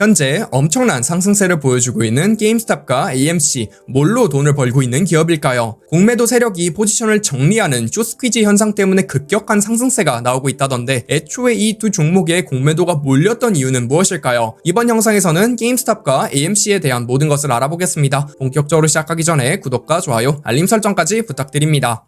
현재 엄청난 상승세를 보여주고 있는 게임스탑과 AMC, 뭘로 돈을 벌고 있는 기업일까요? 공매도 세력이 포지션을 정리하는 쇼스퀴즈 현상 때문에 급격한 상승세가 나오고 있다던데 애초에 이 두 종목에 공매도가 몰렸던 이유는 무엇일까요? 이번 영상에서는 게임스탑과 AMC에 대한 모든 것을 알아보겠습니다. 본격적으로 시작하기 전에 구독과 좋아요, 알림 설정까지 부탁드립니다.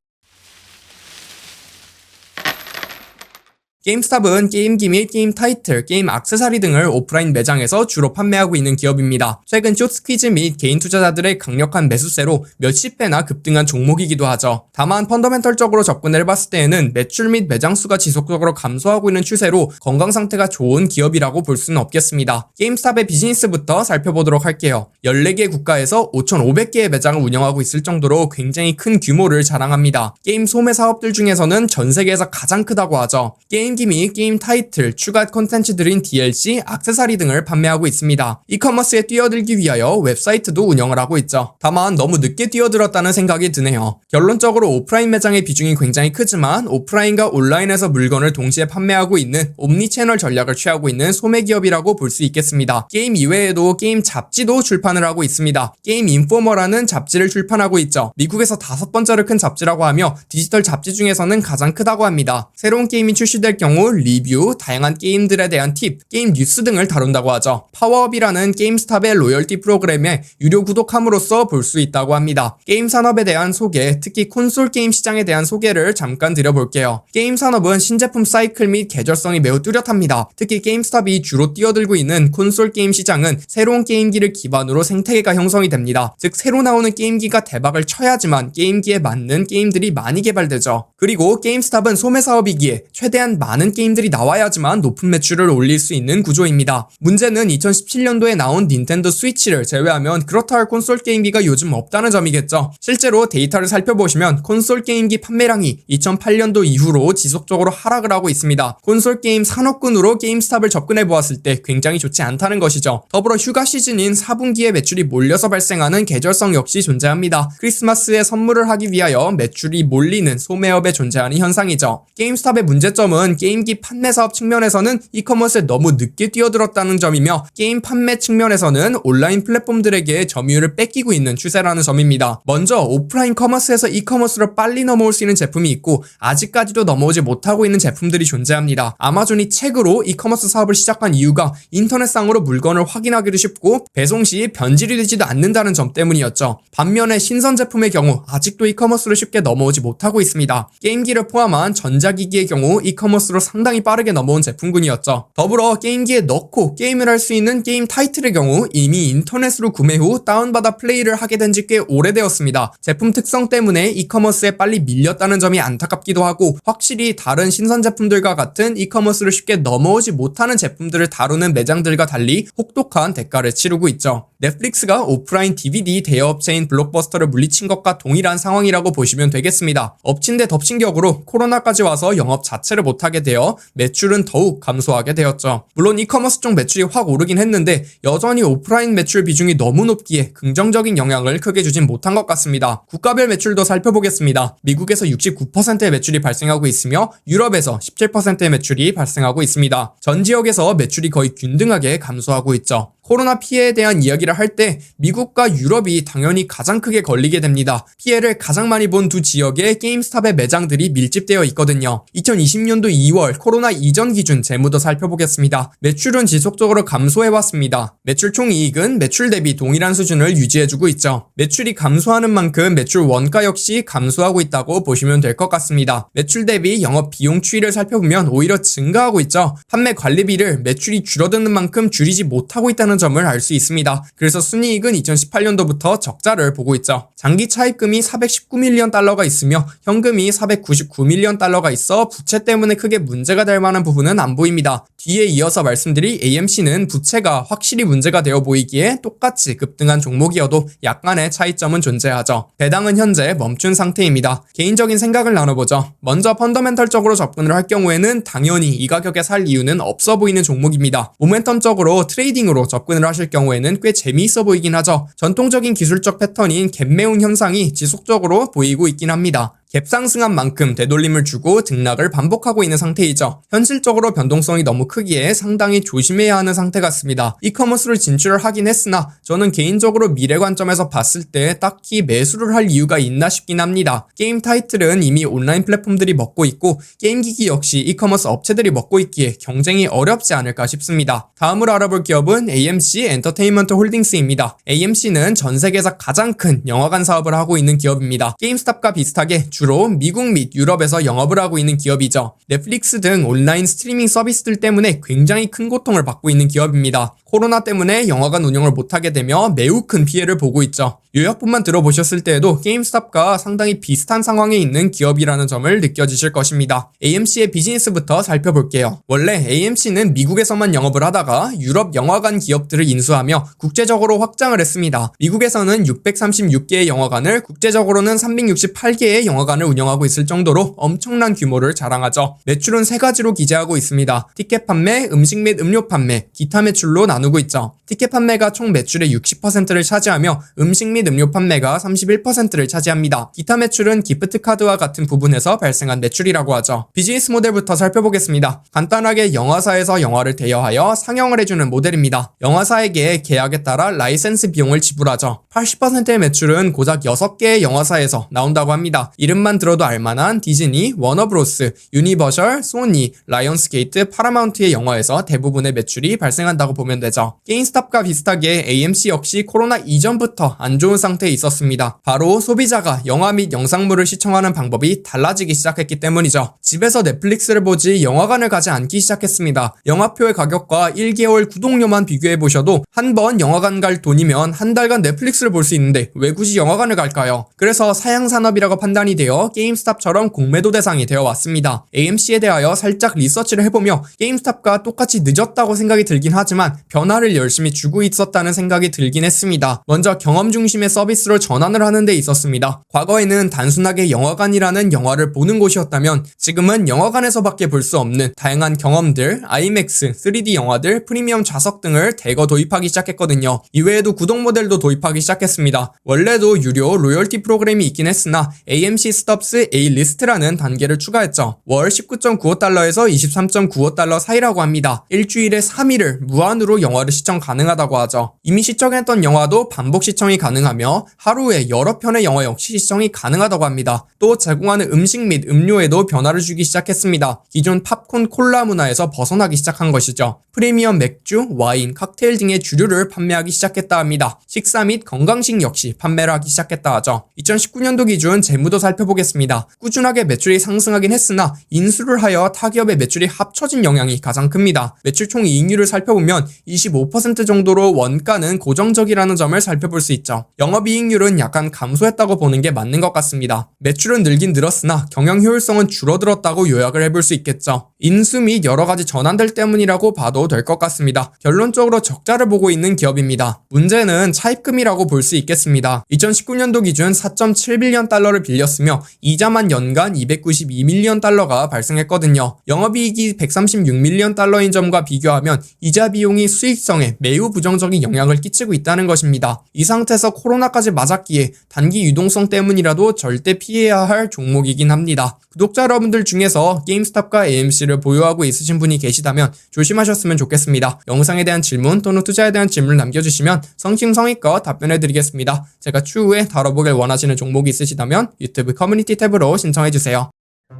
게임스탑은 게임기 및 게임 타이틀, 게임 액세서리 등을 오프라인 매장에서 주로 판매하고 있는 기업입니다. 최근 쇼스퀴즈 및 개인 투자자들의 강력한 매수세로 몇십 배나 급등한 종목이기도 하죠. 다만 펀더멘털적으로 접근을 해봤을 때에는 매출 및 매장 수가 지속적으로 감소하고 있는 추세로 건강 상태가 좋은 기업이라고 볼 수는 없겠습니다. 게임스탑의 비즈니스부터 살펴보도록 할게요. 14개 국가에서 5,500개의 매장을 운영하고 있을 정도로 굉장히 큰 규모를 자랑합니다. 게임 소매 사업들 중에서는 전 세계에서 가장 크다고 하죠. 게임기 및 게임 타이틀, 추가 콘텐츠들인 DLC, 액세서리 등을 판매하고 있습니다. 이커머스에 뛰어들기 위하여 웹사이트도 운영을 하고 있죠. 다만 너무 늦게 뛰어들었다는 생각이 드네요. 결론적으로 오프라인 매장의 비중이 굉장히 크지만 오프라인과 온라인에서 물건을 동시에 판매하고 있는 옴니 채널 전략을 취하고 있는 소매 기업이라고 볼 수 있겠습니다. 게임 이외에도 게임 잡지도 출판을 하고 있습니다. 게임 인포머라는 잡지를 출판하고 있죠. 미국에서 5번째로 큰 잡지라고 하며 디지털 잡지 중에서는 가장 크다고 합니다. 새로운 게임이 출시될 경우 리뷰, 다양한 게임들에 대한 팁, 게임 뉴스 등을 다룬다고 하죠. 파워업이라는 게임스탑의 로열티 프로그램에 유료 구독함으로써 볼 수 있다고 합니다. 게임 산업에 대한 소개, 특히 콘솔 게임 시장에 대한 소개를 잠깐 드려볼게요. 게임 산업은 신제품 사이클 및 계절성이 매우 뚜렷합니다. 특히 게임스탑이 주로 뛰어들고 있는 콘솔 게임 시장은 새로운 게임기를 기반으로 생태계가 형성이 됩니다. 즉 새로 나오는 게임기가 대박을 쳐야지만 게임기에 맞는 게임들이 많이 개발되죠. 그리고 게임스탑은 소매 사업이기에 최대한 많은 게임들이 나와야지만 높은 매출을 올릴 수 있는 구조입니다. 문제는 2017년도에 나온 닌텐도 스위치를 제외하면 그렇다 할 콘솔 게임기가 요즘 없다는 점이겠죠. 실제로 데이터를 살펴보시면 콘솔 게임기 판매량이 2008년도 이후로 지속적으로 하락을 하고 있습니다. 콘솔 게임 산업군으로 게임스탑을 접근해 보았을 때 굉장히 좋지 않다는 것이죠. 더불어 휴가 시즌인 4분기에 매출이 몰려서 발생하는 계절성 역시 존재합니다. 크리스마스에 선물을 하기 위하여 매출이 몰리는 소매업에 존재하는 현상이죠. 게임스탑의 문제점은 게임기 판매 사업 측면에서는 이커머스에 너무 늦게 뛰어들었다는 점이며 게임 판매 측면에서는 온라인 플랫폼들에게 점유율을 뺏기고 있는 추세라는 점입니다. 먼저 오프라인 커머스에서 이커머스로 빨리 넘어올 수 있는 제품이 있고 아직까지도 넘어오지 못하고 있는 제품들이 존재합니다. 아마존이 책으로 이커머스 사업을 시작한 이유가 인터넷상으로 물건을 확인하기도 쉽고 배송 시 변질이 되지도 않는다는 점 때문이었죠. 반면에 신선 제품의 경우 아직도 이커머스로 쉽게 넘어오지 못하고 있습니다. 게임기를 포함한 전자기기의 경우 이커머스로 상당히 빠르게 넘어온 제품군이었죠. 더불어 게임기에 넣고 게임을 할 수 있는 게임 타이틀의 경우 이미 인터넷으로 구매 후 다운받아 플레이를 하게 된 지 꽤 오래되었습니다. 제품 특성 때문에 이커머스에 빨리 밀렸다는 점이 안타깝기도 하고 확실히 다른 신선 제품들과 같은 이커머스를 쉽게 넘어오지 못하는 제품들을 다루는 매장들과 달리 혹독한 대가를 치르고 있죠. 넷플릭스가 오프라인 DVD 대여업체인 블록버스터를 물리친 것과 동일한 상황이라고 보시면 되겠습니다. 엎친 데 덮친 격으로 코로나까지 와서 영업 자체를 못하게 되어 매출은 더욱 감소하게 되었죠. 물론 이커머스 쪽 매출이 확 오르긴 했는데 여전히 오프라인 매출 비중이 너무 높기에 긍정적인 영향을 크게 주진 못한 것 같습니다. 국가별 매출도 살펴보겠습니다. 미국에서 69%의 매출이 발생하고 있으며 유럽에서 17%의 매출이 발생하고 있습니다. 전 지역에서 매출이 거의 균등하게 감소하고 있죠. 코로나 피해에 대한 이야기를 할 때 미국과 유럽이 당연히 가장 크게 걸리게 됩니다. 피해를 가장 많이 본 두 지역에 게임스탑의 매장들이 밀집되어 있거든요. 2020년도 2월 코로나 이전 기준 재무도 살펴보겠습니다. 매출은 지속적으로 감소해왔습니다. 매출 총이익은 매출 대비 동일한 수준을 유지해주고 있죠. 매출이 감소하는 만큼 매출 원가 역시 감소하고 있다고 보시면 될 것 같습니다. 매출 대비 영업 비용 추이를 살펴보면 오히려 증가하고 있죠. 판매 관리비를 매출이 줄어드는 만큼 줄이지 못하고 있다는 점을 알 수 있습니다. 그래서 순이익은 2018년도부터 적자를 보고 있죠. 장기 차입금이 419밀리언 달러가 있으며 현금이 499밀리언 달러가 있어 부채 때문에 크게 문제가 될 만한 부분은 안 보입니다. 뒤에 이어서 말씀드릴 AMC는 부채가 확실히 문제가 되어 보이기에 똑같이 급등한 종목이어도 약간의 차이점은 존재하죠. 배당은 현재 멈춘 상태입니다. 개인적인 생각을 나눠보죠. 먼저 펀더멘털적으로 접근을 할 경우에는 당연히 이 가격에 살 이유는 없어 보이는 종목입니다. 모멘텀적으로 트레이딩으로 접근을 하실 경우에는 꽤 재미있어 보이긴 하죠. 전통적인 기술적 패턴인 갭매운 현상이 지속적으로 보이고 있긴 합니다. 갭상승한 만큼 되돌림을 주고 등락을 반복하고 있는 상태이죠. 현실적으로 변동성이 너무 크기에 상당히 조심해야 하는 상태 같습니다. 이커머스를 진출을 하긴 했으나 저는 개인적으로 미래 관점에서 봤을 때 딱히 매수를 할 이유가 있나 싶긴 합니다. 게임 타이틀은 이미 온라인 플랫폼들이 먹고 있고 게임 기기 역시 이커머스 업체들이 먹고 있기에 경쟁이 어렵지 않을까 싶습니다. 다음으로 알아볼 기업은 AMC 엔터테인먼트 홀딩스입니다. AMC는 전 세계에서 가장 큰 영화관 사업을 하고 있는 기업입니다. 게임스탑과 비슷하게 주로 미국 및 유럽에서 영업을 하고 있는 기업이죠. 넷플릭스 등 온라인 스트리밍 서비스들 때문에 굉장히 큰 고통을 받고 있는 기업입니다. 코로나 때문에 영화관 운영을 못하게 되며 매우 큰 피해를 보고 있죠. 요약본만 들어보셨을 때에도 게임스탑과 상당히 비슷한 상황에 있는 기업이라는 점을 느껴지실 것입니다. AMC의 비즈니스부터 살펴볼게요. 원래 AMC는 미국에서만 영업을 하다가 유럽 영화관 기업들을 인수하며 국제적으로 확장을 했습니다. 미국에서는 636개의 영화관을, 국제적으로는 368개의 영화관을 운영하고 있을 정도로 엄청난 규모를 자랑하죠. 매출은 세 가지로 기재하고 있습니다. 티켓 판매, 음식 및 음료 판매, 기타 매출로 나누고 있죠. 티켓 판매가 총 매출의 60%를 차지하며 음식 및 음료 판매가 31%를 차지합니다. 기타 매출은 기프트 카드와 같은 부분에서 발생한 매출이라고 하죠. 비즈니스 모델부터 살펴보겠습니다. 간단하게 영화사에서 영화를 대여하여 상영을 해주는 모델입니다. 영화사에게 계약에 따라 라이센스 비용을 지불하죠. 80%의 매출은 고작 6개의 영화사에서 나온다고 합니다. 이름만 들어도 알만한 디즈니, 워너브로스, 유니버셜, 소니, 라이온스게이트, 파라마운트의 영화에서 대부분의 매출이 발생한다고 보면 되죠. 게임스탑과 비슷하게 AMC 역시 코로나 이전부터 안 좋은 상태에 있었습니다. 바로 소비자가 영화 및 영상물을 시청하는 방법이 달라지기 시작했기 때문이죠. 집에서 넷플릭스를 보지 영화관을 가지 않기 시작했습니다. 영화표의 가격과 1개월 구독료만 비교해보셔도 한 번 영화관 갈 돈이면 한 달간 넷플릭스를 볼 수 있는데 왜 굳이 영화관을 갈까요? 그래서 사양산업이라고 판단이 되어 게임스탑처럼 공매도 대상이 되어 왔습니다. AMC에 대하여 살짝 리서치를 해보며 게임스탑과 똑같이 늦었다고 생각이 들긴 하지만 변화를 열심히 주고 있었다는 생각이 들긴 했습니다. 먼저 경험 중심의 서비스로 전환을 하는 데 있었습니다. 과거에는 단순하게 영화관이라는 영화를 보는 곳이었다면 지금은 영화관에서밖에 볼 수 없는 다양한 경험들, IMAX, 3D 영화들, 프리미엄 좌석 등을 대거 도입하기 시작했거든요. 이외에도 구독 모델도 도입하기 시작했습니다. 원래도 유료 로열티 프로그램이 있긴 했으나 AMC 스톱스 A-리스트라는 단계를 추가했죠. 월 19.95달러에서 23.95달러 사이라고 합니다. 일주일에 3일을 무한으로 영화를 시청 가능하다고 하죠. 이미 시청했던 영화도 반복 시청이 가능하며 하루에 여러 편의 영화 역시 시청이 가능하다고 합니다. 또 제공하는 음식 및 음료에도 변화를 주기 시작했습니다. 기존 팝콘 콜라 문화에서 벗어나기 시작한 것이죠. 프리미엄 맥주, 와인, 칵테일 등의 주류를 판매하기 시작했다 합니다. 식사 및 건강식 역시 판매를 하기 시작했다 하죠. 2019년도 기준 재무도 살펴보겠습니다. 꾸준하게 매출이 상승하긴 했으나 인수를 하여 타 기업의 매출이 합쳐진 영향이 가장 큽니다. 매출 총 이익률을 살펴보면 25% 정도로 원가는 고정적이라는 점을 살펴볼 수 있죠. 영업이익률은 약간 감소했다고 보는 게 맞는 것 같습니다. 매출은 늘긴 늘었으나 경영 효율성은 줄어들었다고 요약을 해볼 수 있겠죠. 인수 및 여러가지 전환들 때문이라고 봐도 될 것 같습니다. 결론적으로 적자를 보고 있는 기업입니다. 문제는 차입금이라고 볼 수 있겠습니다. 2019년도 기준 4.7빌리언 달러를 빌렸으며 이자만 연간 292밀리언 달러가 발생했거든요. 영업이익이 136밀리언 달러인 점과 비교하면 이자 비용이 수익성에 매우 부정적인 영향을 끼치고 있다는 것입니다. 이 상태에서 코로나까지 맞았기에 단기 유동성 때문이라도 절대 피해야 할 종목이긴 합니다. 구독자 여러분들 중에서 게임스탑과 AMC를 보유하고 있으신 분이 계시다면 조심하셨으면 좋겠습니다. 영상에 대한 질문 또는 투자에 대한 질문을 남겨주시면 성심성의껏 답변해드리겠습니다. 제가 추후에 다뤄보길 원하시는 종목이 있으시다면 유튜브 커뮤니티 탭으로 신청해주세요.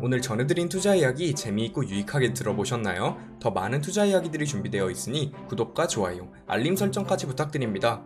오늘 전해드린 투자 이야기 재미있고 유익하게 들어보셨나요? 더 많은 투자 이야기들이 준비되어 있으니 구독과 좋아요, 알림 설정까지 부탁드립니다.